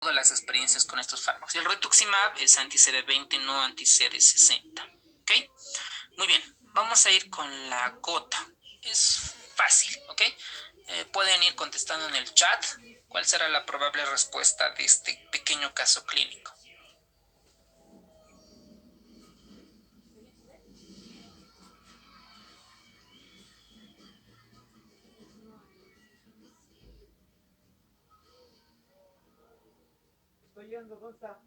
todas las experiencias con estos fármacos. El rituximab es anti-CD20, no anti-CD60. ¿Ok? Muy bien, vamos a ir con la gota. Es fácil, ¿ok? Pueden ir contestando en el chat cuál será la probable respuesta de este pequeño caso clínico. Estoy yendo, ¿dónde está?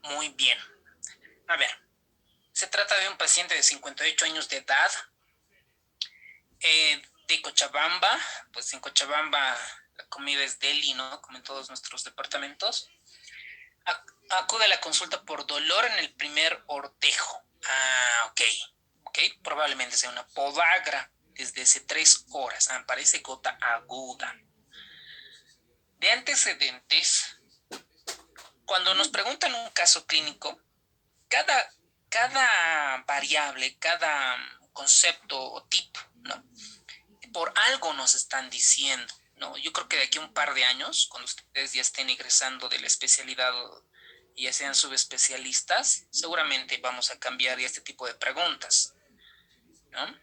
Muy bien. A ver, se trata de un paciente de 58 años de edad, de Cochabamba. Pues en Cochabamba la comida es deli, ¿no? Como en todos nuestros departamentos. Acude a la consulta por dolor en el primer ortejo. Ok. Ok, probablemente sea una podagra desde hace 3 horas. Parece gota aguda. De antecedentes, cuando nos preguntan un caso clínico, cada, cada variable, cada concepto o tipo, ¿no? Por algo nos están diciendo, ¿no? Yo creo que de aquí a un par de años, cuando ustedes ya estén egresando de la especialidad y ya sean subespecialistas, seguramente vamos a cambiar este tipo de preguntas, ¿no?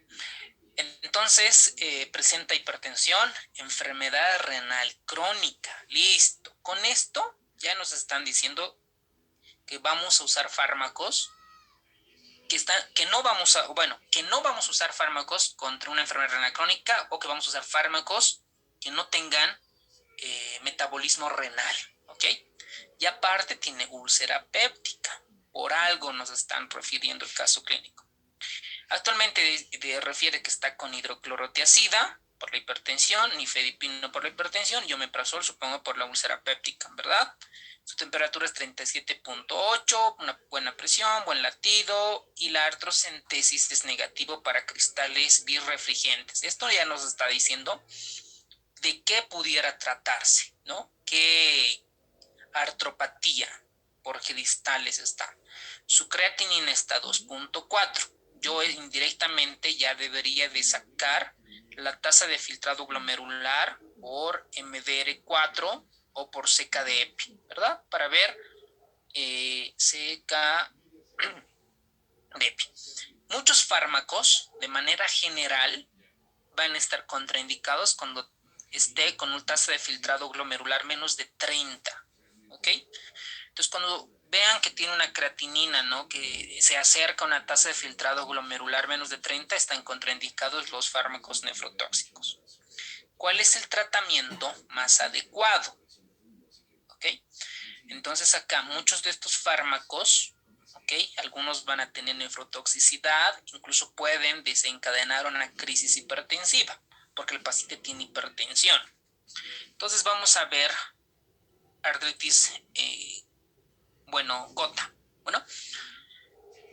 Entonces, presenta hipertensión, enfermedad renal crónica. Listo. Con esto ya nos están diciendo que vamos a usar fármacos que no vamos a, bueno, que no vamos a usar fármacos contra una enfermedad renal crónica, o que vamos a usar fármacos que no tengan metabolismo renal, ¿ok? Y aparte tiene úlcera péptica. Por algo nos están refiriendo el caso clínico. Actualmente refiere que está con hidroclorotiazida por la hipertensión, nifedipino por la hipertensión y omeprazol, supongo, por la úlcera péptica, ¿verdad? Su temperatura es 37.8, una buena presión, buen latido, y la artrocentesis es negativo para cristales birrefringentes. Esto ya nos está diciendo de qué pudiera tratarse, ¿no? ¿Qué artropatía por cristales está? Su creatinina está 2.4. Yo indirectamente ya debería de sacar la tasa de filtrado glomerular por MDR4 o por CKD-EPI, ¿verdad? Para ver CKD-EPI. Muchos fármacos, de manera general, van a estar contraindicados cuando esté con una tasa de filtrado glomerular menos de 30, ¿ok? Entonces, cuando vean que tiene una creatinina, ¿no?, que se acerca a una tasa de filtrado glomerular menos de 30, están contraindicados los fármacos nefrotóxicos. ¿Cuál es el tratamiento más adecuado? ¿Ok? Entonces acá muchos de estos fármacos, ¿ok?, algunos van a tener nefrotoxicidad, incluso pueden desencadenar una crisis hipertensiva, porque el paciente tiene hipertensión. Entonces vamos a ver artritis, gota. Bueno,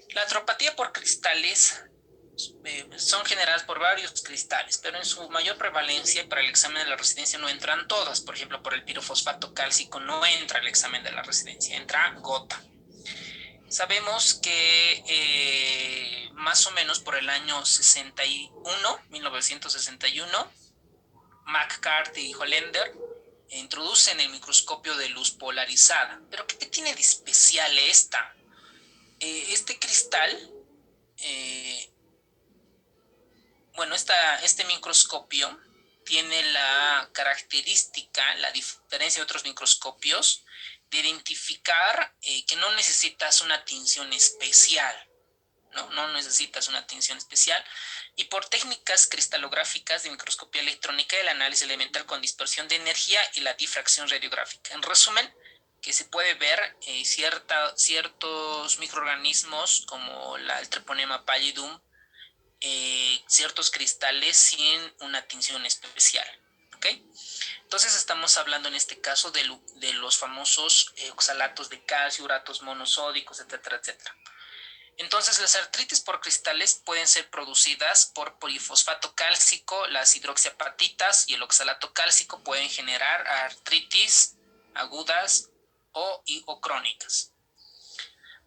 la artropatía por cristales son generadas por varios cristales, pero en su mayor prevalencia para el examen de la residencia no entran todas. Por ejemplo, por el pirofosfato cálcico no entra el examen de la residencia, entra gota. Sabemos que más o menos por el año 1961, McCarthy y Hollander introducen el microscopio de luz polarizada. ¿Pero qué tiene de especial esta? Este cristal, eh, este microscopio tiene la característica, la diferencia de otros microscopios, de identificar que no necesitas una tinción especial, no necesitas una tinción especial. Y por técnicas cristalográficas de microscopía electrónica, el análisis elemental con dispersión de energía y la difracción radiográfica. En resumen, que se puede ver ciertos microorganismos como el Treponema pallidum, ciertos cristales sin una tinción especial. ¿Ok? Entonces estamos hablando en este caso de los famosos oxalatos de calcio, uratos monosódicos, etcétera, etcétera. Entonces las artritis por cristales pueden ser producidas por polifosfato cálcico, las hidroxiapatitas y el oxalato cálcico pueden generar artritis agudas o crónicas.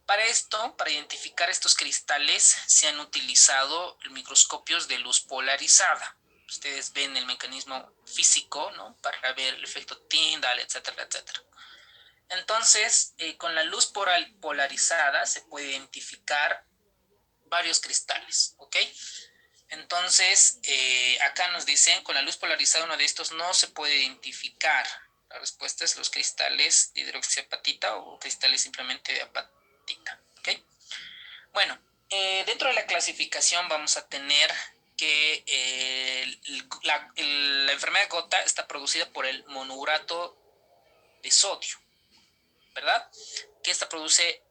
Para esto, para identificar estos cristales, se han utilizado microscopios de luz polarizada. Ustedes ven el mecanismo físico, ¿no? Para ver el efecto Tyndall, etcétera, etcétera. Entonces, con la luz polarizada se puede identificar varios cristales, ¿ok? Entonces, acá nos dicen, con la luz polarizada uno de estos no se puede identificar. La respuesta es los cristales de hidroxiapatita o cristales simplemente de apatita, ¿ok? Bueno, dentro de la clasificación vamos a tener que la enfermedad de gota está producida por el monourato de sodio, ¿verdad? Que esta produce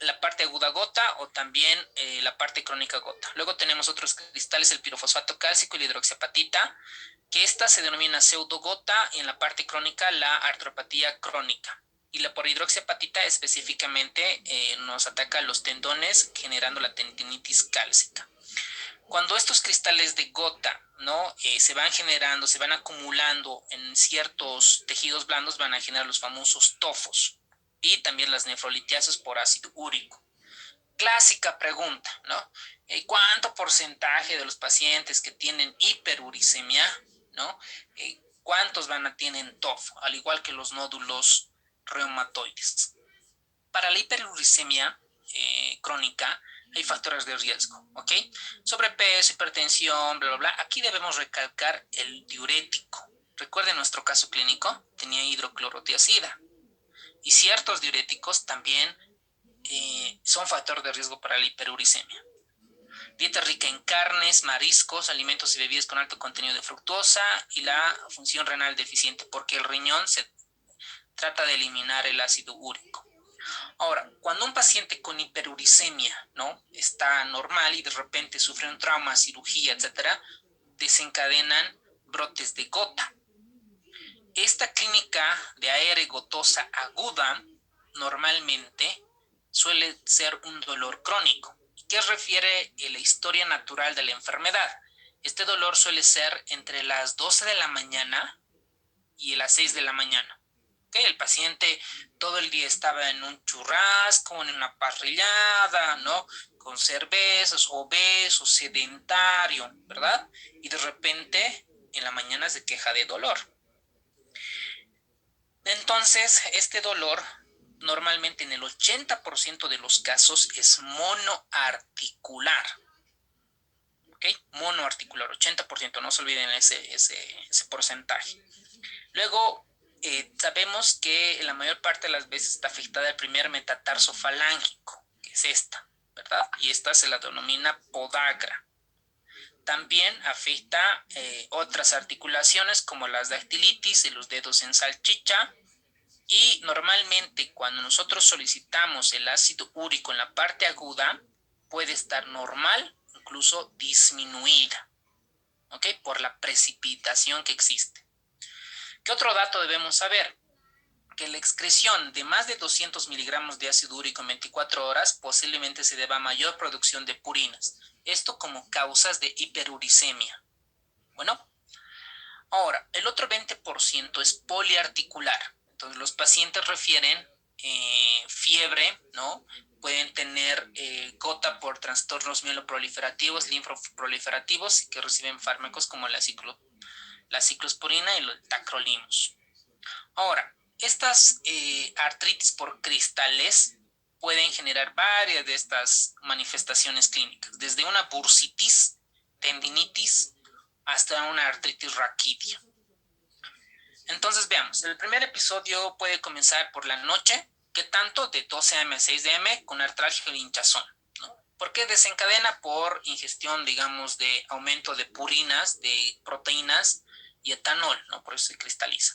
la parte aguda gota o también la parte crónica gota. Luego tenemos otros cristales, el pirofosfato cálcico y la hidroxiapatita, que esta se denomina pseudogota y en la parte crónica la artropatía crónica. Y la por hidroxiapatita específicamente nos ataca los tendones generando la tendinitis cálcica. Cuando estos cristales de gota, ¿no? Se van generando, se van acumulando en ciertos tejidos blandos, van a generar los famosos tofos y también las nefrolitiasas por ácido úrico. Clásica pregunta, ¿no? ¿Cuánto porcentaje de los pacientes que tienen hiperuricemia, ¿no? ¿Cuántos tienen tofo? Al igual que los nódulos reumatoides. Para la hiperuricemia crónica hay factores de riesgo, ¿ok? Sobrepeso, hipertensión, bla, bla, bla. Aquí debemos recalcar el diurético. Recuerden nuestro caso clínico, tenía hidroclorotiazida. Y ciertos diuréticos también son factor de riesgo para la hiperuricemia. Dieta rica en carnes, mariscos, alimentos y bebidas con alto contenido de fructosa y la función renal deficiente, porque el riñón se trata de eliminar el ácido úrico. Ahora, cuando un paciente con hiperuricemia, ¿no? Está normal y de repente sufre un trauma, cirugía, etcétera, desencadenan brotes de gota. Esta clínica de aere gotosa aguda normalmente suele ser un dolor crónico. ¿Qué refiere a la historia natural de la enfermedad? Este dolor suele ser entre las 12 de la mañana y las 6 de la mañana. ¿Okay? El paciente todo el día estaba en un churrasco, en una parrillada, ¿no? Con cervezas, obeso, sedentario, ¿verdad? Y de repente en la mañana se queja de dolor. Entonces, este dolor normalmente en el 80% de los casos es monoarticular. ¿Ok? Monoarticular, 80%, no se olviden ese porcentaje. Luego, sabemos que la mayor parte de las veces está afectada el primer metatarso falángico, que es esta, ¿verdad? Y esta se la denomina podagra. También afecta otras articulaciones como las dactilitis y los dedos en salchicha. Y normalmente cuando nosotros solicitamos el ácido úrico en la parte aguda, puede estar normal, incluso disminuida, ¿ok? Por la precipitación que existe. ¿Qué otro dato debemos saber? Que la excreción de más de 200 miligramos de ácido úrico en 24 horas posiblemente se deba a mayor producción de purinas. Esto como causas de hiperuricemia. Bueno, ahora, el otro 20% es poliarticular. Entonces, los pacientes refieren fiebre, ¿no? Pueden tener gota por trastornos mieloproliferativos, linfoproliferativos y que reciben fármacos como la ciclosporina y el tacrolimus. Ahora, estas artritis por cristales pueden generar varias de estas manifestaciones clínicas, desde una bursitis, tendinitis, hasta una artritis raquídea. Entonces veamos, el primer episodio puede comenzar por la noche, que tanto de 12 am a 6 am con artralgia o hinchazón, ¿no? ¿Por qué desencadena? Por ingestión, digamos, de aumento de purinas, de proteínas y etanol, ¿no? Por eso se cristaliza.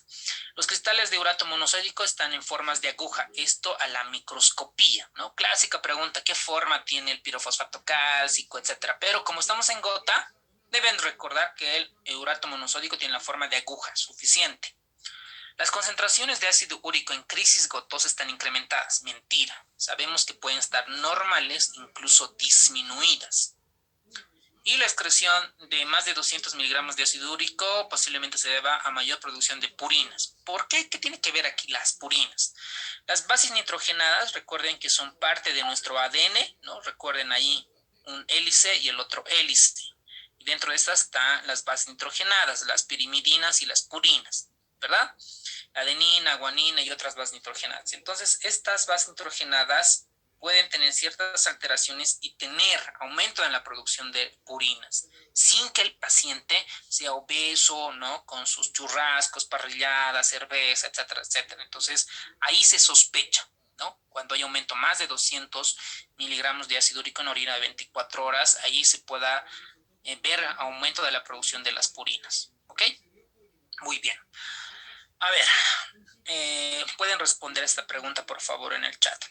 Los cristales de urato monosódico están en formas de aguja, esto a la microscopía, ¿no? Clásica pregunta, ¿qué forma tiene el pirofosfato cálcico, etcétera? Pero como estamos en gota, deben recordar que el urato monosódico tiene la forma de aguja suficiente. Las concentraciones de ácido úrico en crisis gotosa están incrementadas. Mentira. Sabemos que pueden estar normales, incluso disminuidas. Y la excreción de más de 200 miligramos de ácido úrico posiblemente se deba a mayor producción de purinas. ¿Por qué? ¿Qué tiene que ver aquí las purinas? Las bases nitrogenadas, recuerden que son parte de nuestro ADN, ¿no? Recuerden ahí un hélice y el otro hélice. Y dentro de estas están las bases nitrogenadas, las pirimidinas y las purinas, ¿verdad? Adenina, guanina y otras bases nitrogenadas. Entonces, estas bases nitrogenadas pueden tener ciertas alteraciones y tener aumento en la producción de purinas, sin que el paciente sea obeso, ¿no? Con sus churrascos, parrilladas, cerveza, etcétera, etcétera. Entonces, ahí se sospecha, ¿no? Cuando hay aumento más de 200 miligramos de ácido úrico en orina de 24 horas, ahí se pueda ver aumento de la producción de las purinas, ¿ok? Muy bien. A ver, pueden responder esta pregunta, por favor, en el chat.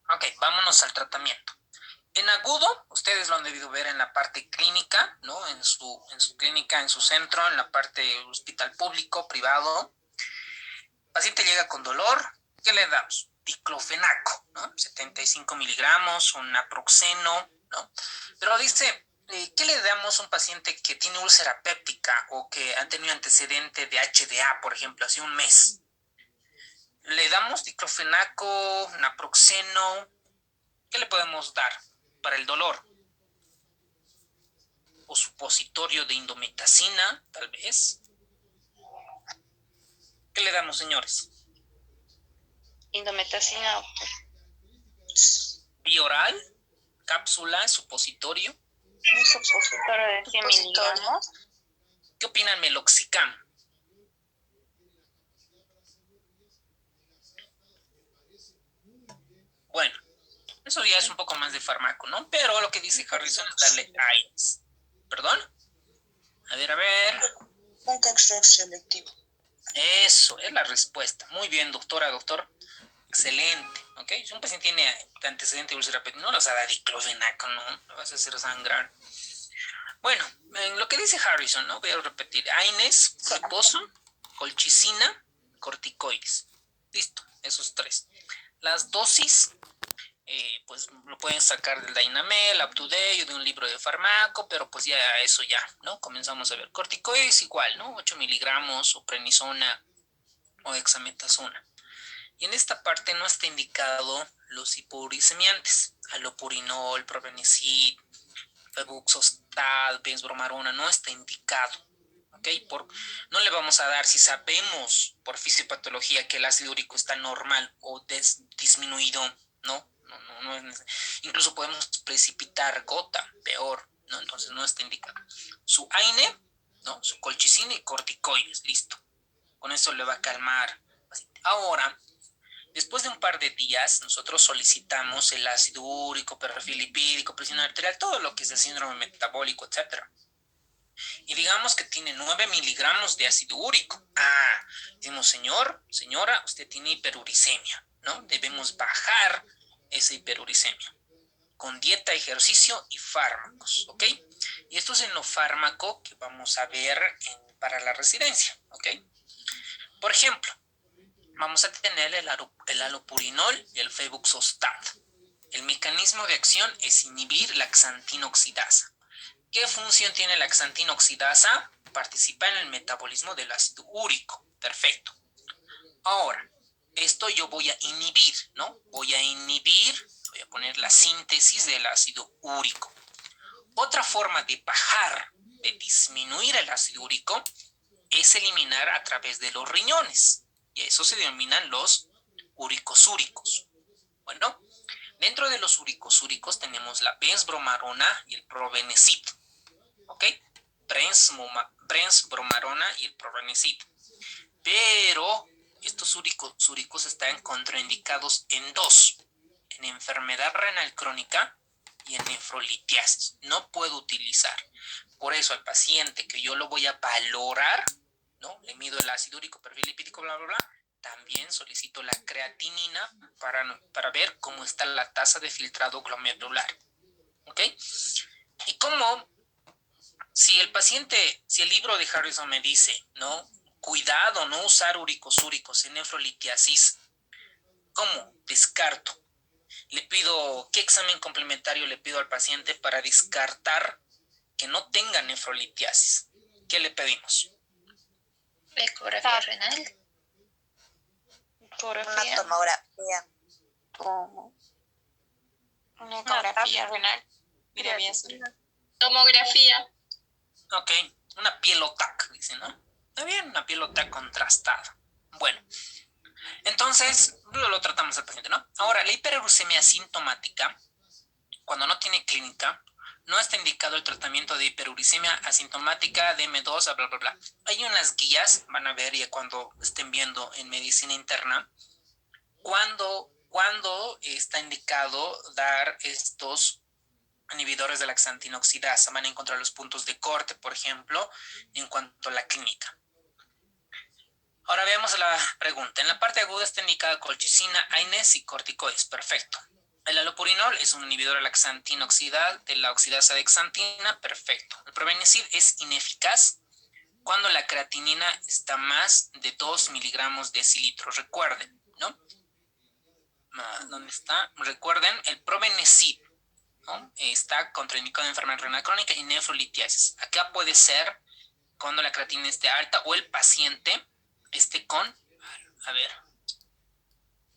Ok, vámonos al tratamiento. En agudo, ustedes lo han debido ver en la parte clínica, ¿no? En su clínica, en su centro, en la parte hospital público, privado. El paciente llega con dolor, ¿qué le damos? Diclofenaco, ¿no? 75 miligramos, un naproxeno, ¿no? Pero dice, ¿qué le damos a un paciente que tiene úlcera péptica o que ha tenido antecedente de HDA, por ejemplo, hace un mes? Le damos diclofenaco, naproxeno. ¿Qué le podemos dar para el dolor? O supositorio de indometacina, tal vez. ¿Qué le damos, señores? Indometacina. Vía oral, cápsula, supositorio. Un supositorio de 100 miligramos. ¿Qué opinan meloxicam? Eso ya es un poco más de fármaco, ¿no? Pero lo que dice Harrison es darle AINES. ¿Perdón? A ver. Un control selectivo. Eso, es la respuesta. Muy bien, doctora, doctor. Excelente, ¿ok? Si un paciente tiene antecedente de úlcera péptica, no le vas a dar diclofenaco, ¿no? Lo vas a hacer sangrar. Bueno, en lo que dice Harrison, ¿no? Voy a repetir. AINES, reposo, colchicina, corticoides. Listo, esos tres. Las dosis, pues lo pueden sacar del Dynamel, Up2Date o de un libro de farmaco, pero pues ya eso ya, ¿no? Comenzamos a ver. Corticoides igual, ¿no? 8 miligramos o prednisona o dexametasona. Y en esta parte no está indicado los hipouricemiantes, allopurinol, probenecid, febuxostat, benzbromarona, no está indicado. ¿Okay? No le vamos a dar si sabemos por fisiopatología que el ácido úrico está normal o disminuido, ¿no? No es incluso podemos precipitar gota, peor, ¿no? Entonces no está indicado. Su AINE, ¿no? Su colchicina y corticoides, listo. Con eso le va a calmar. Ahora, después de un par de días, nosotros solicitamos el ácido úrico, perfil lipídico, presión arterial, todo lo que es el síndrome metabólico, etc. Y digamos que tiene 9 miligramos de ácido úrico. Decimos, señora, usted tiene hiperuricemia, ¿no? Debemos bajar esa hiperuricemia con dieta, ejercicio y fármacos, ¿ok? Y esto es en lo fármaco que vamos a ver para la residencia, ¿ok? Por ejemplo, vamos a tener el allopurinol y el febuxostat. El mecanismo de acción es inhibir la xantina oxidasa. ¿Qué función tiene la xantina oxidasa? Participa en el metabolismo del ácido úrico. Perfecto. Ahora, esto yo voy a inhibir, ¿no? Voy a poner la síntesis del ácido úrico. Otra forma de bajar, de disminuir el ácido úrico, es eliminar a través de los riñones. Y eso se denominan los uricosúricos. Bueno, dentro de los uricosúricos tenemos la benzbromarona y el probenecid. ¿Ok? Benzbromarona y el probenecid. Pero estos uricosúricos están contraindicados en dos: en enfermedad renal crónica y en nefrolitiasis. No puedo utilizar. Por eso al paciente que yo lo voy a valorar, ¿no? Le mido el ácido úrico, perfil lipídico, bla, bla, bla. También solicito la creatinina para ver cómo está la tasa de filtrado glomerular. ¿Ok? Y cómo, si el libro de Harrison me dice, ¿no? Cuidado, no usar uricosúricos en nefrolitiasis. ¿Cómo? Descarto. ¿Qué examen complementario le pido al paciente para descartar que no tenga nefrolitiasis? ¿Qué le pedimos? Ecografía renal. Una tomografía. Una ecografía renal. Mira bien. Tomografía. Ok, una pielotac, dice, ¿no? Está bien, una pielotac contrastada. Bueno, entonces lo tratamos al paciente, ¿no? Ahora, la hiperuricemia asintomática, cuando no tiene clínica, no está indicado el tratamiento de hiperuricemia asintomática de M2, bla, bla, bla. Hay unas guías, van a ver ya cuando estén viendo en medicina interna, cuando está indicado dar estos inhibidores de la xantina oxidasa. Van a encontrar los puntos de corte, por ejemplo, en cuanto a la clínica. Ahora veamos la pregunta. En la parte aguda está indicada colchicina, AINES y corticoides. Perfecto. El allopurinol es un inhibidor de la xantina oxidasa, de la oxidasa de xantina. Perfecto. El probenecid es ineficaz cuando la creatinina está más de 2 miligramos de decilitro. Recuerden, ¿no? ¿Dónde está? Recuerden, el probenecid, ¿no? Está contraindicado en enfermedad renal crónica y nefrolitiasis. Acá puede ser cuando la creatinina esté alta o el paciente esté con, a ver,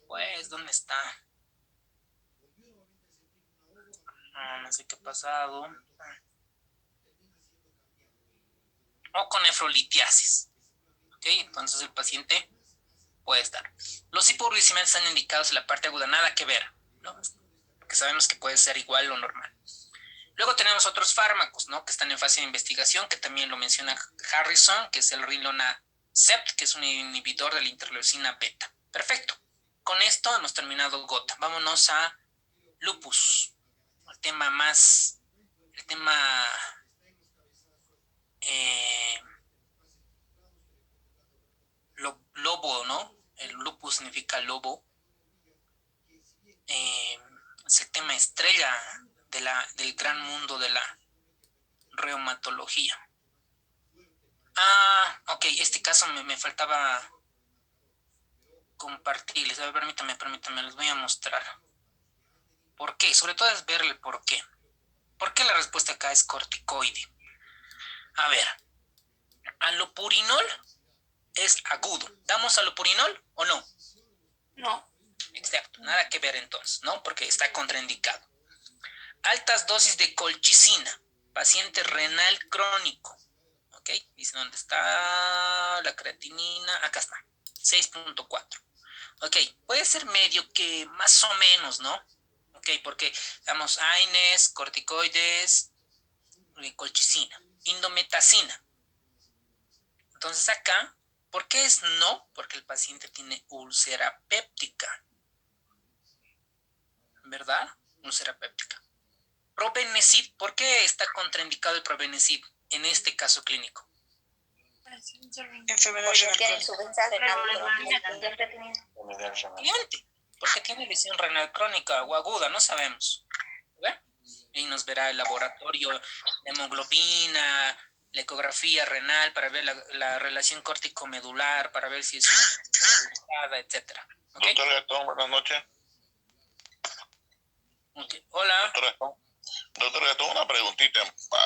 pues, ¿dónde está? No sé qué ha pasado. O con nefrolitiasis. ¿Ok? Entonces el paciente puede estar. Los hipouricemiantes están indicados en la parte aguda, nada que ver, ¿no? Porque sabemos que puede ser igual o normal. Luego tenemos otros fármacos, ¿no? Que están en fase de investigación, que también lo menciona Harrison, que es el rilonacept, que es un inhibidor de la interleucina beta. Perfecto. Con esto hemos terminado gota. Vámonos a lupus, el tema eh, lobo, ¿no? El lupus significa lobo. Es el tema estrella del gran mundo de la reumatología. Ok, este caso me faltaba compartirles. A ver, permítame, les voy a mostrar. ¿Por qué? Sobre todo es ver el por qué. ¿Por qué la respuesta acá es corticoide? A ver, alopurinol es agudo. ¿Damos alopurinol o no? No. Exacto, nada que ver entonces, ¿no? Porque está contraindicado. Altas dosis de colchicina, paciente renal crónico. ¿Ok? Dice dónde está la creatinina. Acá está, 6.4. Ok, puede ser medio que más o menos, ¿no? Ok, porque damos AINES, corticoides, colchicina, indometacina. Entonces acá, ¿por qué es no? Porque el paciente tiene úlcera péptica, ¿verdad? Úlcera péptica. Probenecid, ¿por qué está contraindicado el probenecid en este caso clínico? Enfermedad porque tiene lesión renal crónica o aguda, no sabemos. ¿Ve? Y nos verá el laboratorio, la hemoglobina, la ecografía renal para ver la relación córtico-medular, para ver si es una etcétera. ¿Okay? Doctor Gastón, buenas noches. Okay. Hola. Doctor Gastón, una preguntita.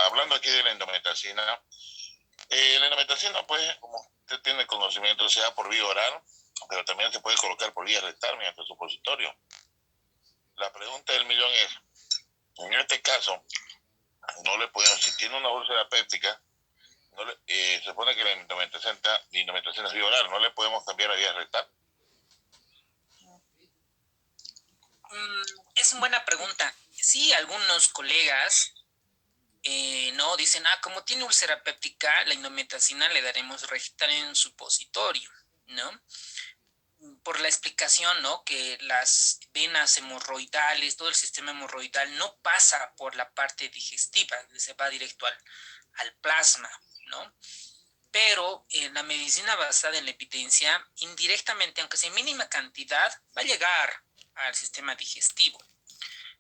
Hablando aquí de la endometacina. La endometacina, pues, como usted tiene conocimiento, se da por vía oral, pero también se puede colocar por vía rectal mediante supositorio. La pregunta del millón es, en este caso, no le podemos, si tiene una úlcera péptica, se supone que la endometacina es vía oral, no le podemos cambiar a vía rectal. Es una buena pregunta. Sí, algunos colegas no dicen, como tiene úlcera péptica, la indometacina le daremos rectal en supositorio, ¿no? Por la explicación, ¿no? Que las venas hemorroidales, todo el sistema hemorroidal no pasa por la parte digestiva, se va directo al plasma, ¿no? Pero en la medicina basada en la evidencia, indirectamente, aunque sea en mínima cantidad, va a llegar al sistema digestivo.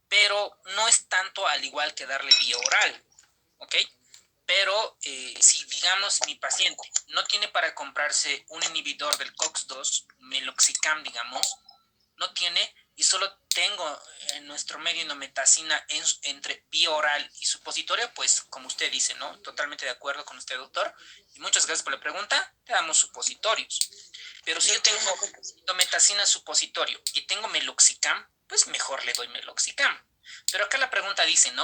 Pero no es tanto al igual que darle vía oral, ¿ok? Pero si, digamos, mi paciente no tiene para comprarse un inhibidor del COX-2, meloxicam, digamos, no tiene, y solo tengo en nuestro medio indometacina entre vía oral y supositorio, pues como usted dice, ¿no? Totalmente de acuerdo con usted, doctor. Y muchas gracias por la pregunta. Te damos supositorios. Pero si yo tengo indometacina supositorio y tengo meloxicam, pues mejor le doy meloxicam. Pero acá la pregunta dice, ¿no?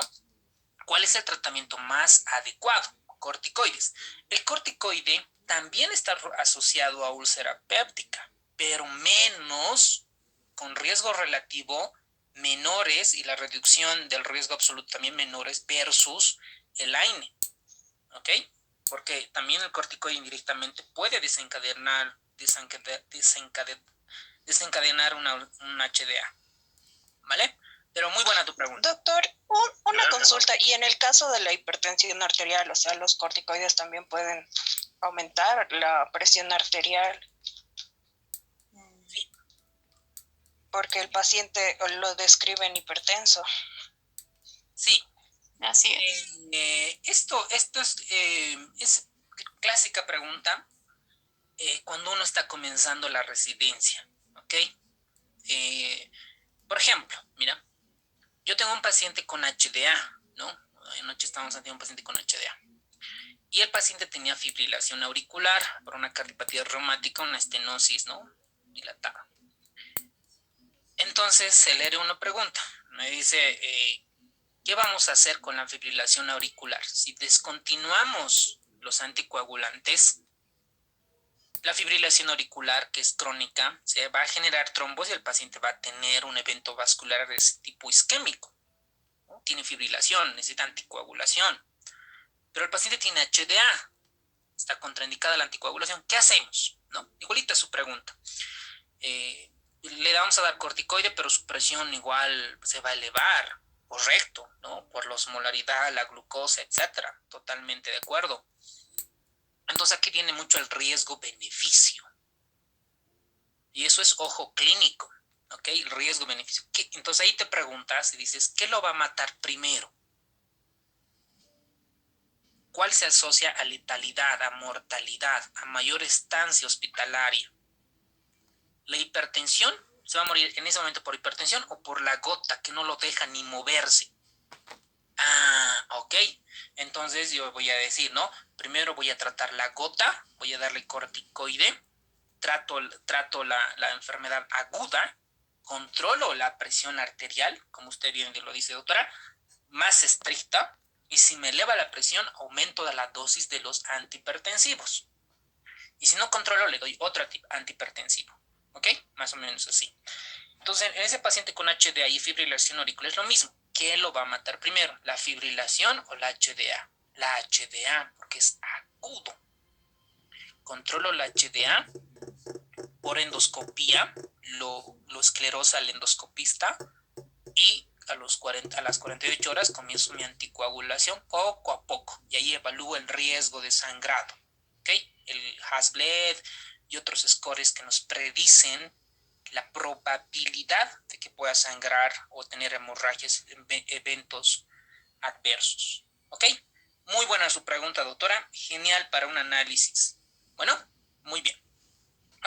¿Cuál es el tratamiento más adecuado? Corticoides. El corticoide también está asociado a úlcera péptica, pero menos, con riesgo relativo menores, y la reducción del riesgo absoluto también menores versus el AINE. ¿Ok? Porque también el corticoide indirectamente puede desencadenar un HDA. ¿Vale? Pero muy buena tu pregunta. Doctor, una consulta. Y en el caso de la hipertensión arterial, o sea, los corticoides también pueden aumentar la presión arterial. Sí. Porque el paciente lo describen hipertenso. Sí. Así es. Esto es clásica pregunta cuando uno está comenzando la residencia, ¿ok? Por ejemplo, mira, yo tengo un paciente con HDA, ¿no? Anoche estábamos ante un paciente con HDA. Y el paciente tenía fibrilación auricular por una cardiopatía reumática, una estenosis, ¿no? Dilatada. Entonces el R1 pregunta, me dice, ¿qué vamos a hacer con la fibrilación auricular? Si descontinuamos los anticoagulantes, la fibrilación auricular, que es crónica, se va a generar trombos y el paciente va a tener un evento vascular de ese tipo isquémico, ¿no? Tiene fibrilación, necesita anticoagulación. Pero el paciente tiene HDA, está contraindicada la anticoagulación. ¿Qué hacemos? ¿No? Igualita su pregunta. le vamos a dar corticoide, pero su presión igual se va a elevar, correcto, ¿no? Por la osmolaridad, la glucosa, etcétera. Totalmente de acuerdo. Entonces aquí viene mucho el riesgo-beneficio. Y eso es ojo clínico, ¿ok? Riesgo-beneficio. Entonces ahí te preguntas y dices, ¿qué lo va a matar primero? ¿Cuál se asocia a letalidad, a mortalidad, a mayor estancia hospitalaria? La hipertensión, se va a morir en ese momento por hipertensión o por la gota que no lo deja ni moverse. Ah, ok. Entonces yo voy a decir, ¿no? Primero voy a tratar la gota, voy a darle corticoide, trato la enfermedad aguda, controlo la presión arterial, como usted bien lo dice, doctora, más estricta, y si me eleva la presión, aumento la dosis de los antihipertensivos. Y si no controlo, le doy otro antihipertensivo. ¿Ok? Más o menos así. Entonces, en ese paciente con HDA y fibrilación auricular es lo mismo. ¿Qué lo va a matar primero? ¿La fibrilación o la HDA? La HDA, porque es agudo. Controlo la HDA por endoscopía, lo esclerosa al endoscopista y a las 48 horas comienzo mi anticoagulación poco a poco y ahí evalúo el riesgo de sangrado. ¿Okay? El Hasbled y otros scores que nos predicen la probabilidad de que pueda sangrar o tener hemorragias en eventos adversos. ¿Ok? Muy buena su pregunta, doctora. Genial para un análisis. Bueno, muy bien.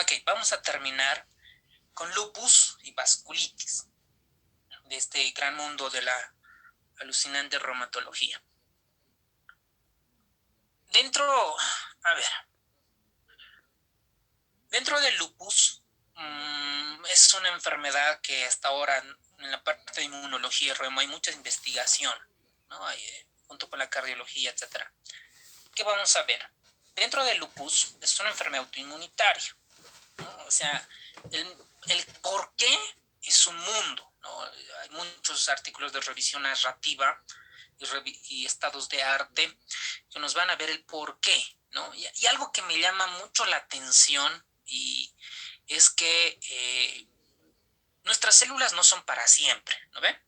Ok, vamos a terminar con lupus y vasculitis de este gran mundo de la alucinante reumatología. Dentro del lupus, es una enfermedad que hasta ahora en la parte de inmunología y reuma hay mucha investigación, ¿no? Junto con la cardiología, etcétera. ¿Qué vamos a ver? Dentro del lupus es una enfermedad autoinmunitaria, ¿no? O sea, el por qué es un mundo, ¿no? Hay muchos artículos de revisión narrativa y estados de arte que nos van a ver el por qué, ¿no? Y algo que me llama mucho la atención y es que nuestras células no son para siempre, ¿no ve?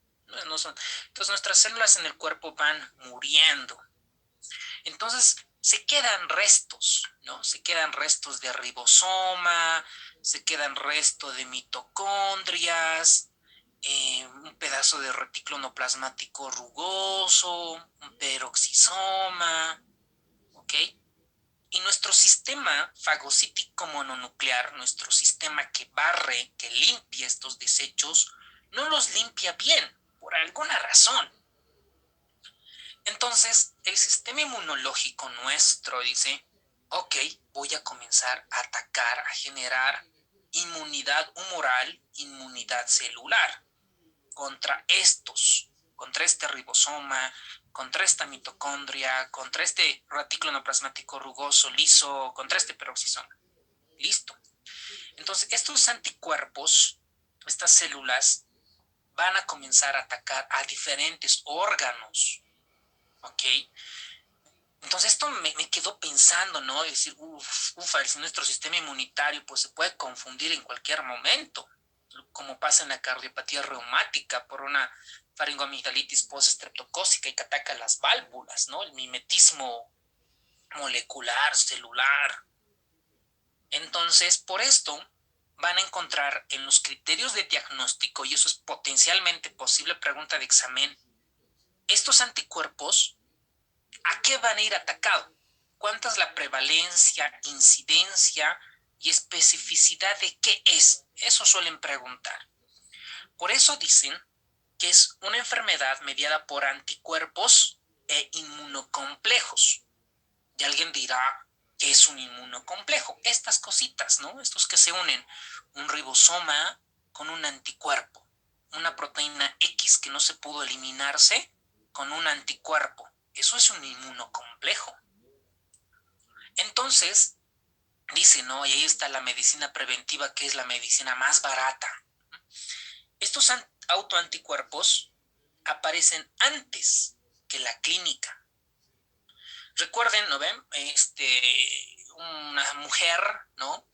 No son. Entonces nuestras células en el cuerpo van muriendo. Entonces se quedan restos, ¿no? Se quedan restos de ribosoma, se quedan restos de mitocondrias, un pedazo de retículo plasmático rugoso, un peroxisoma, ¿ok? Y nuestro sistema fagocítico mononuclear, nuestro sistema que barre, que limpia estos desechos, no los limpia bien, por alguna razón. Entonces, el sistema inmunológico nuestro dice, ok, voy a comenzar a atacar, a generar inmunidad humoral, inmunidad celular contra este ribosoma, contra esta mitocondria, contra este retículo endoplasmático rugoso, liso, contra este peroxisoma. Listo. Entonces, estos anticuerpos, estas células, van a comenzar a atacar a diferentes órganos. ¿Ok? Entonces esto me quedó pensando, ¿no? Es decir, si nuestro sistema inmunitario pues se puede confundir en cualquier momento, como pasa en la cardiopatía reumática por una faringoamigdalitis postestreptocócica y que ataca las válvulas, ¿no? El mimetismo molecular, celular. Entonces, por esto van a encontrar en los criterios de diagnóstico, y eso es potencialmente posible pregunta de examen, estos anticuerpos, ¿a qué van a ir atacados? ¿Cuánta es la prevalencia, incidencia y especificidad de qué es? Eso suelen preguntar. Por eso dicen que es una enfermedad mediada por anticuerpos e inmunocomplejos. Y alguien dirá, ¿qué es un inmunocomplejo? Estas cositas, ¿no? Estos que se unen, un ribosoma con un anticuerpo, una proteína X que no se pudo eliminarse con un anticuerpo. Eso es un inmunocomplejo. Entonces, dice, ¿no? Y ahí está la medicina preventiva, que es la medicina más barata. Estos autoanticuerpos aparecen antes que la clínica. Recuerden, ¿no ven? Una mujer, ¿no?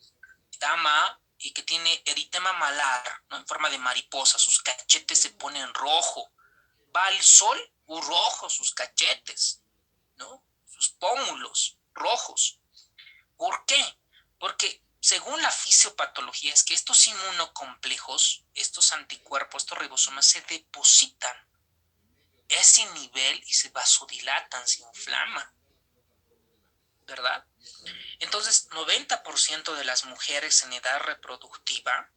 Dama, y que tiene eritema malar, ¿no? En forma de mariposa, sus cachetes se ponen rojo. Va al sol, rojo sus cachetes, ¿no? Sus pómulos rojos. ¿Por qué? Porque según la fisiopatología es que estos inmunocomplejos, estos anticuerpos, estos ribosomas se depositan a ese nivel y se vasodilatan, se inflaman, ¿verdad? Entonces, 90% de las mujeres en edad reproductiva,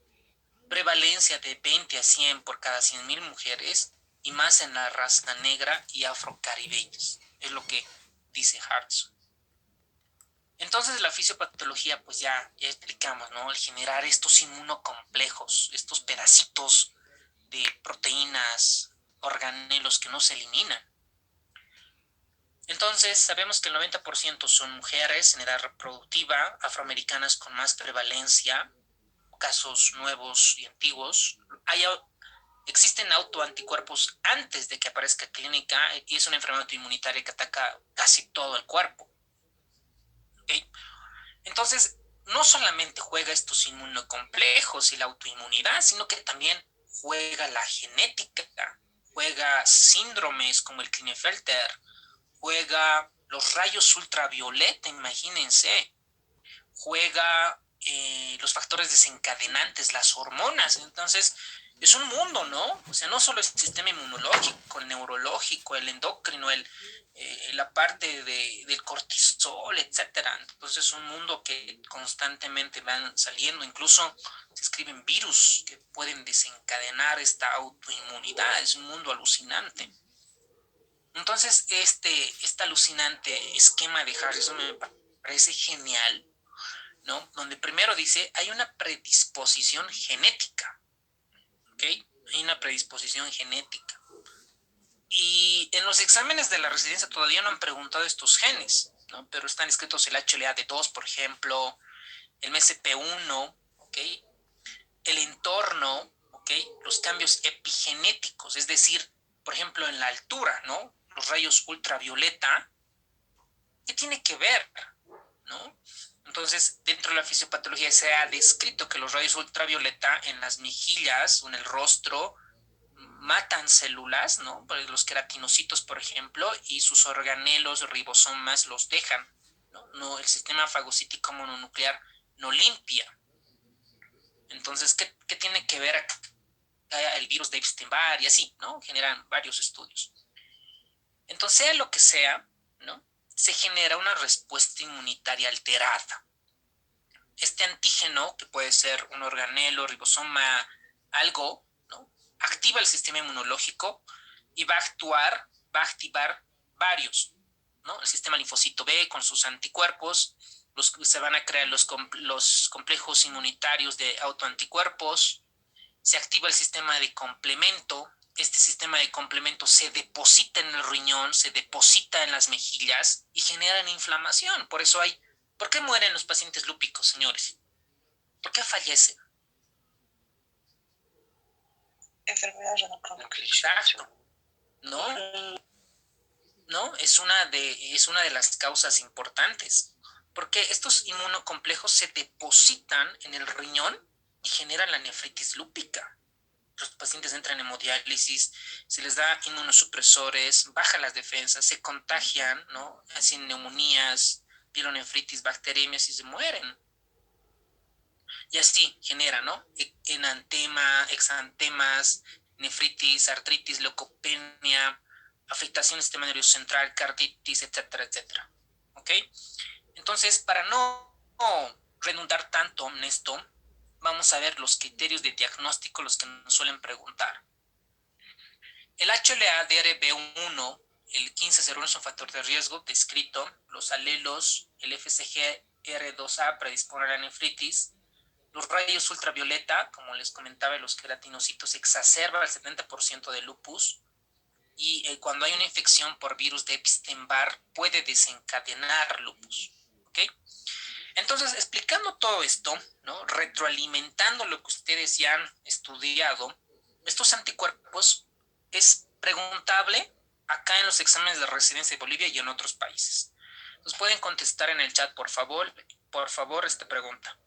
prevalencia de 20 a 100 por cada 100.000 mujeres, y más en la raza negra y afrocaribeñas. Es lo que dice Harrison. Entonces, la fisiopatología, pues ya explicamos, ¿no? El generar estos inmunocomplejos, estos pedacitos de proteínas, organelos que no se eliminan. Entonces, sabemos que el 90% son mujeres en edad reproductiva, afroamericanas con más prevalencia, casos nuevos y antiguos. Existen autoanticuerpos antes de que aparezca clínica y es una enfermedad inmunitaria que ataca casi todo el cuerpo. ¿Okay? Entonces, no solamente juega estos inmunocomplejos y la autoinmunidad, sino que también juega la genética, juega síndromes como el Klinefelter, juega los rayos ultravioleta, imagínense, juega los factores desencadenantes, las hormonas. Entonces, es un mundo, ¿no? O sea, no solo el sistema inmunológico, el neurológico, el endocrino, la parte del cortisol, etcétera. Entonces, es un mundo que constantemente van saliendo. Incluso se escriben virus que pueden desencadenar esta autoinmunidad. Es un mundo alucinante. Entonces, este alucinante esquema de Harrison me parece genial, ¿no? Donde primero dice, hay una predisposición genética, ¿ok? Hay una predisposición genética. Y en los exámenes de la residencia todavía no han preguntado estos genes, ¿no? Pero están escritos el HLA-D2, por ejemplo, el MSP1, ¿ok? El entorno, ¿ok? Los cambios epigenéticos, es decir, por ejemplo, en la altura, ¿no? Los rayos ultravioleta, ¿qué tiene que ver, ¿no? Entonces, dentro de la fisiopatología se ha descrito que los rayos ultravioleta en las mejillas o en el rostro matan células, ¿no? Los queratinocitos, por ejemplo, y sus organelos, ribosomas, los dejan, ¿no? No, el sistema fagocítico mononuclear no limpia. Entonces, ¿qué tiene que ver acá el virus de Epstein-Barr y así, ¿no? Generan varios estudios. Entonces, sea lo que sea, ¿no? Se genera una respuesta inmunitaria alterada. Este antígeno, que puede ser un organelo, ribosoma, algo, ¿no? Activa el sistema inmunológico y va a activar varios, ¿no? El sistema linfocito B con sus anticuerpos, se van a crear los complejos inmunitarios de autoanticuerpos, se activa el sistema de complemento. Este sistema de complemento se deposita en el riñón, se deposita en las mejillas y generan inflamación. ¿Por qué mueren los pacientes lúpicos, señores? ¿Por qué fallecen? Enfermedad renal. Exacto. ¿No? Es una de las causas importantes. Porque estos inmunocomplejos se depositan en el riñón y generan la nefritis lúpica. Los pacientes entran en hemodiálisis, se les da inmunosupresores, bajan las defensas, se contagian, ¿no? Hacen neumonías, pielonefritis, bacteriemias y se mueren. Y así genera, ¿no? Enantema, exantemas, nefritis, artritis, leucopenia, afectación del sistema nervioso central, carditis, etcétera, etcétera. ¿Ok? Entonces, para no redundar tanto en esto, vamos a ver los criterios de diagnóstico, los que nos suelen preguntar. El HLA-DRB1, el 1501 es un factor de riesgo descrito. Los alelos, el FSGR2A predispone a la nefritis. Los rayos ultravioleta, como les comentaba, los queratinocitos exacerban el 70% de lupus. Y cuando hay una infección por virus de Epstein-Barr, puede desencadenar lupus. ¿Ok? Entonces, explicando todo esto, ¿no? Retroalimentando lo que ustedes ya han estudiado, estos anticuerpos es preguntable acá en los exámenes de residencia de Bolivia y en otros países. Entonces, pueden contestar en el chat, por favor, esta pregunta.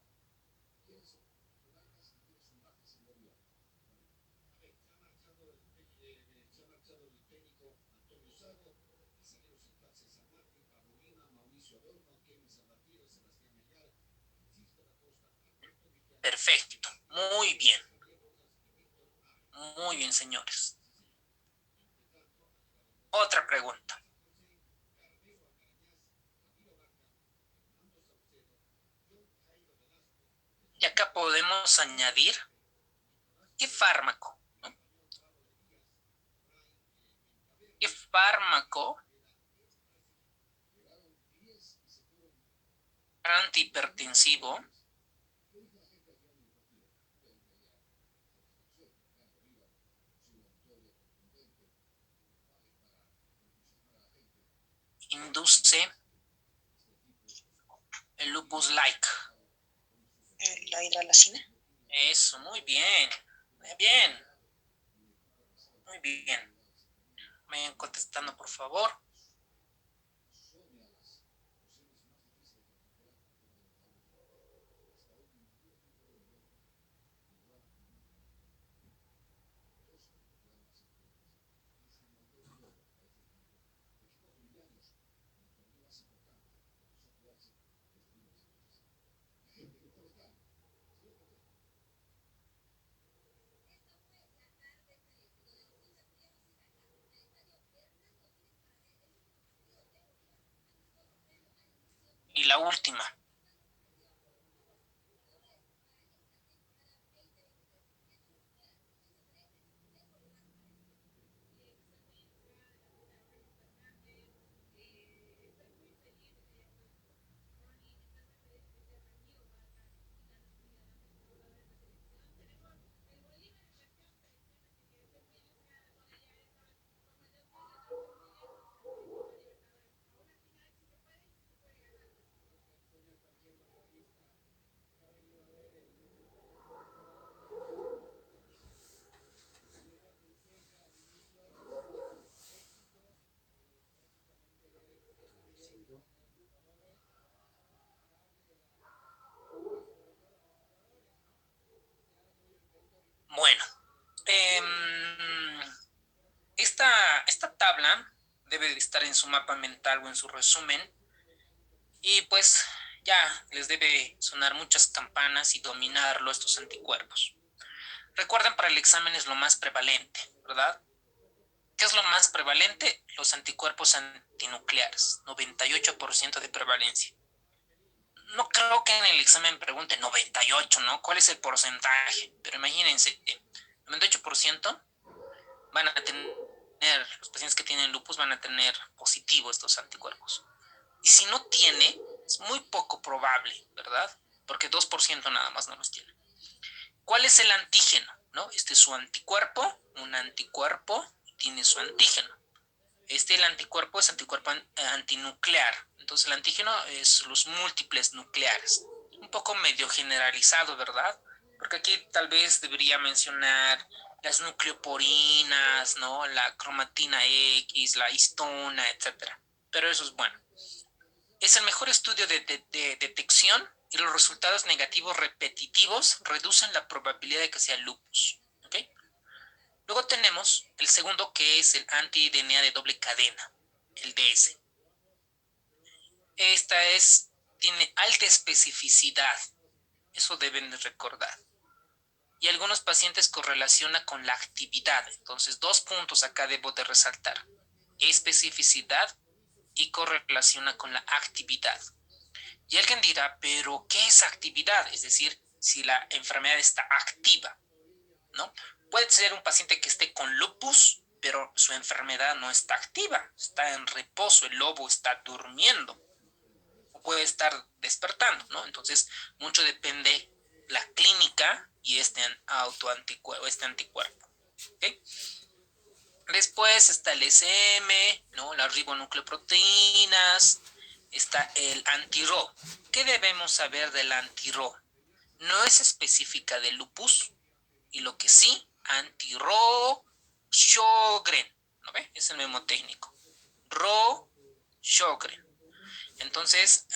Perfecto. Muy bien. Muy bien, señores. Otra pregunta. Y acá podemos añadir qué fármaco, ¿no? ¿Qué fármaco antihipertensivo induce el lupus like? La hidralacina. Eso, muy bien. Muy bien. Muy bien. Vayan contestando, por favor. Y la última. Bueno, esta tabla debe de estar en su mapa mental o en su resumen. Y pues ya les debe sonar muchas campanas y dominarlo estos anticuerpos. Recuerden, para el examen es lo más prevalente, ¿verdad? ¿Qué es lo más prevalente? Los anticuerpos antinucleares, 98% de prevalencia. No creo que en el examen pregunte 98, ¿no? ¿Cuál es el porcentaje? Pero imagínense, 98% van a tener, los pacientes que tienen lupus van a tener positivo estos anticuerpos. Y si no tiene, es muy poco probable, ¿verdad? Porque 2% nada más no los tiene. ¿Cuál es el antígeno? ¿No? Este es su anticuerpo, un anticuerpo tiene su antígeno. El anticuerpo es anticuerpo antinuclear. Entonces el antígeno es los múltiples nucleares. Un poco medio generalizado, ¿verdad? Porque aquí tal vez debería mencionar las nucleoporinas, ¿no? La cromatina X, la histona, etcétera. Pero eso es bueno. Es el mejor estudio de detección y los resultados negativos repetitivos reducen la probabilidad de que sea lupus. ¿Okay? Luego tenemos el segundo, que es el anti-DNA de doble cadena, el DS. Tiene alta especificidad, eso deben de recordar. Y algunos pacientes correlaciona con la actividad. Entonces, 2 puntos acá debo de resaltar: especificidad y correlaciona con la actividad. Y alguien dirá, pero ¿qué es actividad? Es decir, si la enfermedad está activa, ¿no? Puede ser un paciente que esté con lupus, pero su enfermedad no está activa, está en reposo, el lobo está durmiendo, o puede estar despertando, ¿no? Entonces, mucho depende la clínica y este anticuerpo. ¿Okay? Después está el SM, ¿no? Las ribonucleoproteínas, está el anti-RO. ¿Qué debemos saber del anti-RO? No es específica de lupus, y lo que sí, anti-RO Sjögren, ¿no ve? Es el mismo técnico. RO Sjögren. Entonces,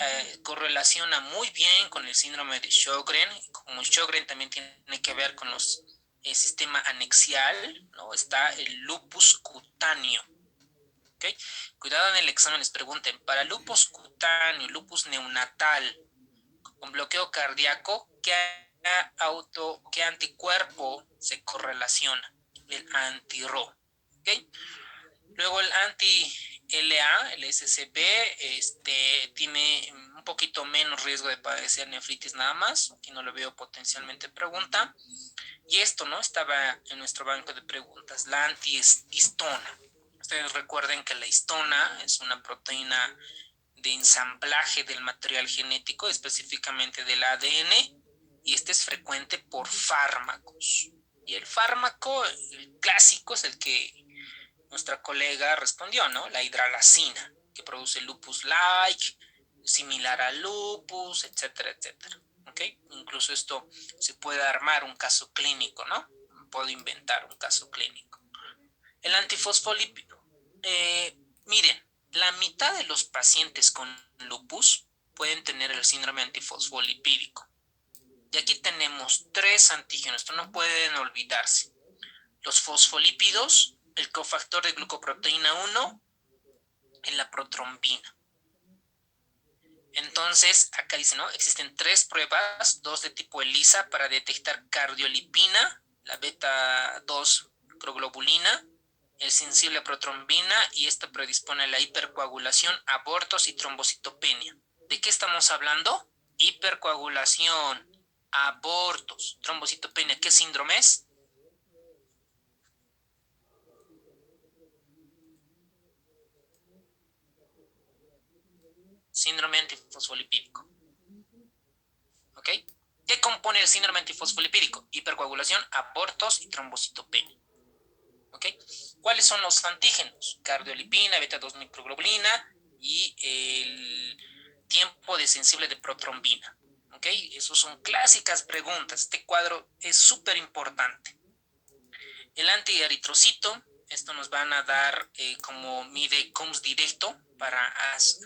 correlaciona muy bien con el síndrome de Sjögren. Como Sjögren también tiene que ver con el sistema anexial, ¿no? Está el lupus cutáneo. ¿Ok? Cuidado en el examen, les pregunten, para lupus cutáneo, lupus neonatal, con bloqueo cardíaco, ¿qué anticuerpo se correlaciona? El anti-Ro. ¿Ok? Luego el anti-LA, el SCP, tiene un poquito menos riesgo de padecer nefritis nada más. Aquí no lo veo potencialmente pregunta. Y esto, ¿no? Estaba en nuestro banco de preguntas, la antihistona. Ustedes recuerden que la histona es una proteína de ensamblaje del material genético, específicamente del ADN, y este es frecuente por fármacos. Y el fármaco, el clásico, es el que nuestra colega respondió, ¿no? La hidralacina, que produce lupus-like, similar al lupus, etcétera, etcétera. ¿Ok? Incluso esto se puede armar un caso clínico, ¿no? Puedo inventar un caso clínico. El antifosfolípido. Miren, la mitad de los pacientes con lupus pueden tener el síndrome antifosfolipídico. Y aquí tenemos 3 antígenos, esto no pueden olvidarse. Los fosfolípidos, el cofactor de glucoproteína 1 y la protrombina. Entonces, acá dice, ¿no? Existen 3 pruebas, 2 de tipo ELISA para detectar cardiolipina, la beta 2 microglobulina, el sensible a protrombina, y esto predispone a la hipercoagulación, abortos y trombocitopenia. ¿De qué estamos hablando? Hipercoagulación, abortos, trombocitopenia. ¿Qué síndrome es? Síndrome antifosfolipídico. ¿Ok? ¿Qué compone el síndrome antifosfolipídico? Hipercoagulación, abortos y trombocitopenia. ¿Ok? ¿Cuáles son los antígenos? Cardiolipina, beta-2 microglobulina y el tiempo de sensible de protrombina. ¿Ok? Esas son clásicas preguntas. Este cuadro es súper importante. El antieritrocito, esto nos van a dar como mide COMS directo para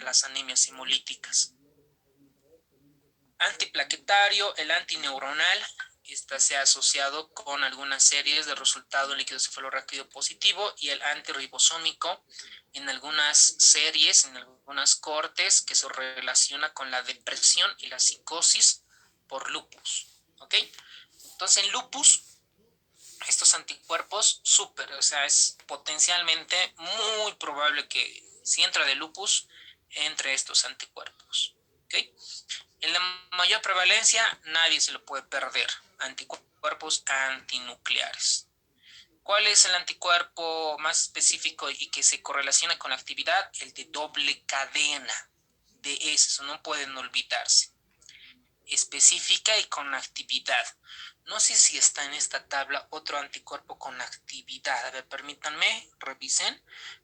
las anemias hemolíticas. Antiplaquetario, el antineuronal, esta se ha asociado con algunas series de resultado líquido cefalorraquídeo positivo, y el antirribosómico en algunas series, en algunas cortes, que se relaciona con la depresión y la psicosis por lupus. ¿Ok? Entonces en lupus, estos anticuerpos, súper, o sea, es potencialmente muy probable que si entra de lupus, entre estos anticuerpos. ¿Ok? En la mayor prevalencia, nadie se lo puede perder. Anticuerpos antinucleares. ¿Cuál es el anticuerpo más específico y que se correlaciona con la actividad? El de doble cadena. De eso no pueden olvidarse. Específica y con actividad. No sé si está en esta tabla otro anticuerpo con actividad. A ver, permítanme, revisen.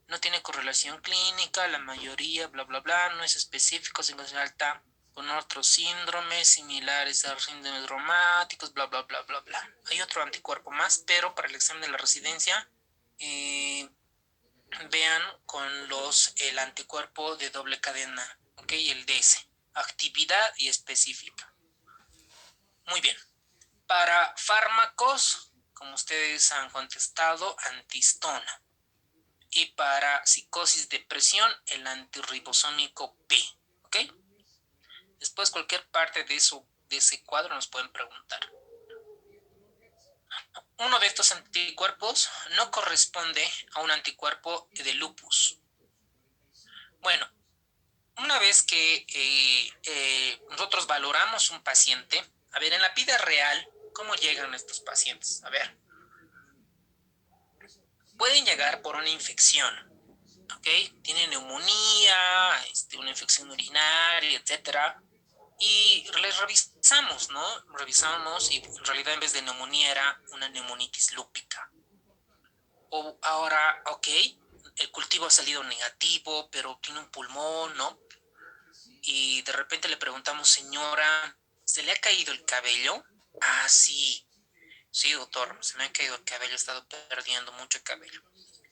No tiene correlación clínica, la mayoría, bla, bla, bla. No es específico, se encuentra alta con otros síndromes similares a síndromes reumáticos, bla, bla, bla, bla, bla. Hay otro anticuerpo más, pero para el examen de la residencia, vean con el anticuerpo de doble cadena, ¿ok? El DS, actividad y específica. Muy bien. Para fármacos, como ustedes han contestado, antihistona. Y para psicosis, depresión, el antirribosómico P, ¿ok? Después cualquier parte de ese cuadro nos pueden preguntar. Uno de estos anticuerpos no corresponde a un anticuerpo de lupus. Bueno, una vez que nosotros valoramos un paciente, a ver, en la vida real, ¿cómo llegan estos pacientes? A ver, pueden llegar por una infección, ¿ok? Tienen neumonía, una infección urinaria, etcétera. Y les revisamos, ¿no? Revisamos y en realidad en vez de neumonía era una neumonitis lúpica. O ahora, ok, el cultivo ha salido negativo, pero tiene un pulmón, ¿no? Y de repente le preguntamos, señora, ¿se le ha caído el cabello? Ah, sí. Sí, doctor, se me ha caído el cabello, he estado perdiendo mucho cabello.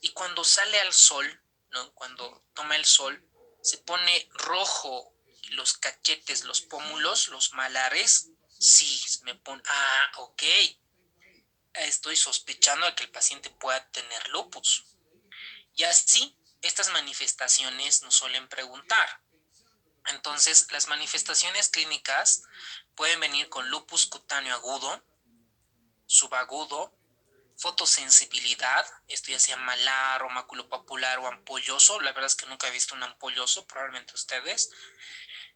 Y cuando sale al sol, ¿no? Cuando toma el sol, se pone rojo los cachetes, los pómulos, los malares. Sí, me pone, ok. Estoy sospechando de que el paciente pueda tener lupus. Y así estas manifestaciones nos suelen preguntar. Entonces, las manifestaciones clínicas pueden venir con lupus cutáneo agudo, subagudo, fotosensibilidad, esto ya sea malar o maculopapular o ampolloso, la verdad es que nunca he visto un ampolloso, probablemente ustedes,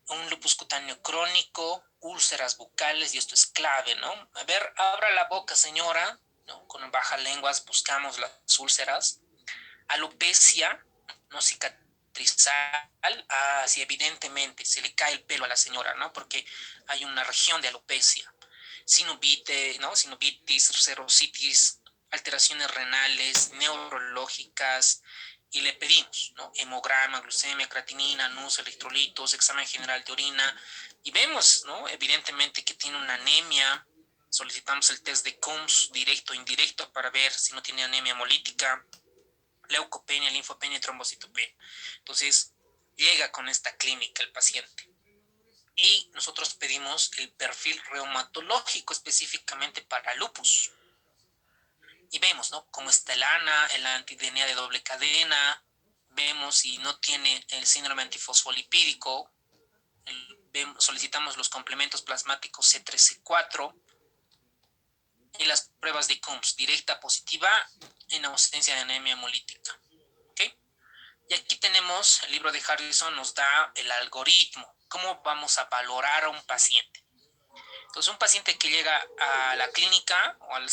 un lupus cutáneo crónico, úlceras bucales, y esto es clave, ¿no? A ver, abra la boca, señora, ¿no? Con baja lenguas buscamos las úlceras, alopecia, no cicatrizal, sí, evidentemente se le cae el pelo a la señora, ¿no? Porque hay una región de alopecia. Sinovite, ¿no? Sinovitis, serositis, alteraciones renales, neurológicas, y le pedimos, ¿no? Hemograma, glucemia, creatinina, NUS, electrolitos, examen general de orina, y vemos, ¿no? Evidentemente que tiene una anemia. Solicitamos el test de Coombs directo o indirecto para ver si no tiene anemia hemolítica, leucopenia, linfopenia y trombocitopenia. Entonces, llega con esta clínica el paciente. Y nosotros pedimos el perfil reumatológico específicamente para lupus. Y vemos, ¿no? Cómo está el ANA, el antidenia de doble cadena, vemos si no tiene el síndrome antifosfolipídico, solicitamos los complementos plasmáticos C3, C4 y las pruebas de Coombs, directa positiva en ausencia de anemia hemolítica. ¿Okay? Y aquí tenemos, el libro de Harrison nos da el algoritmo, cómo vamos a valorar a un paciente. Entonces, un paciente que llega a la clínica o al centro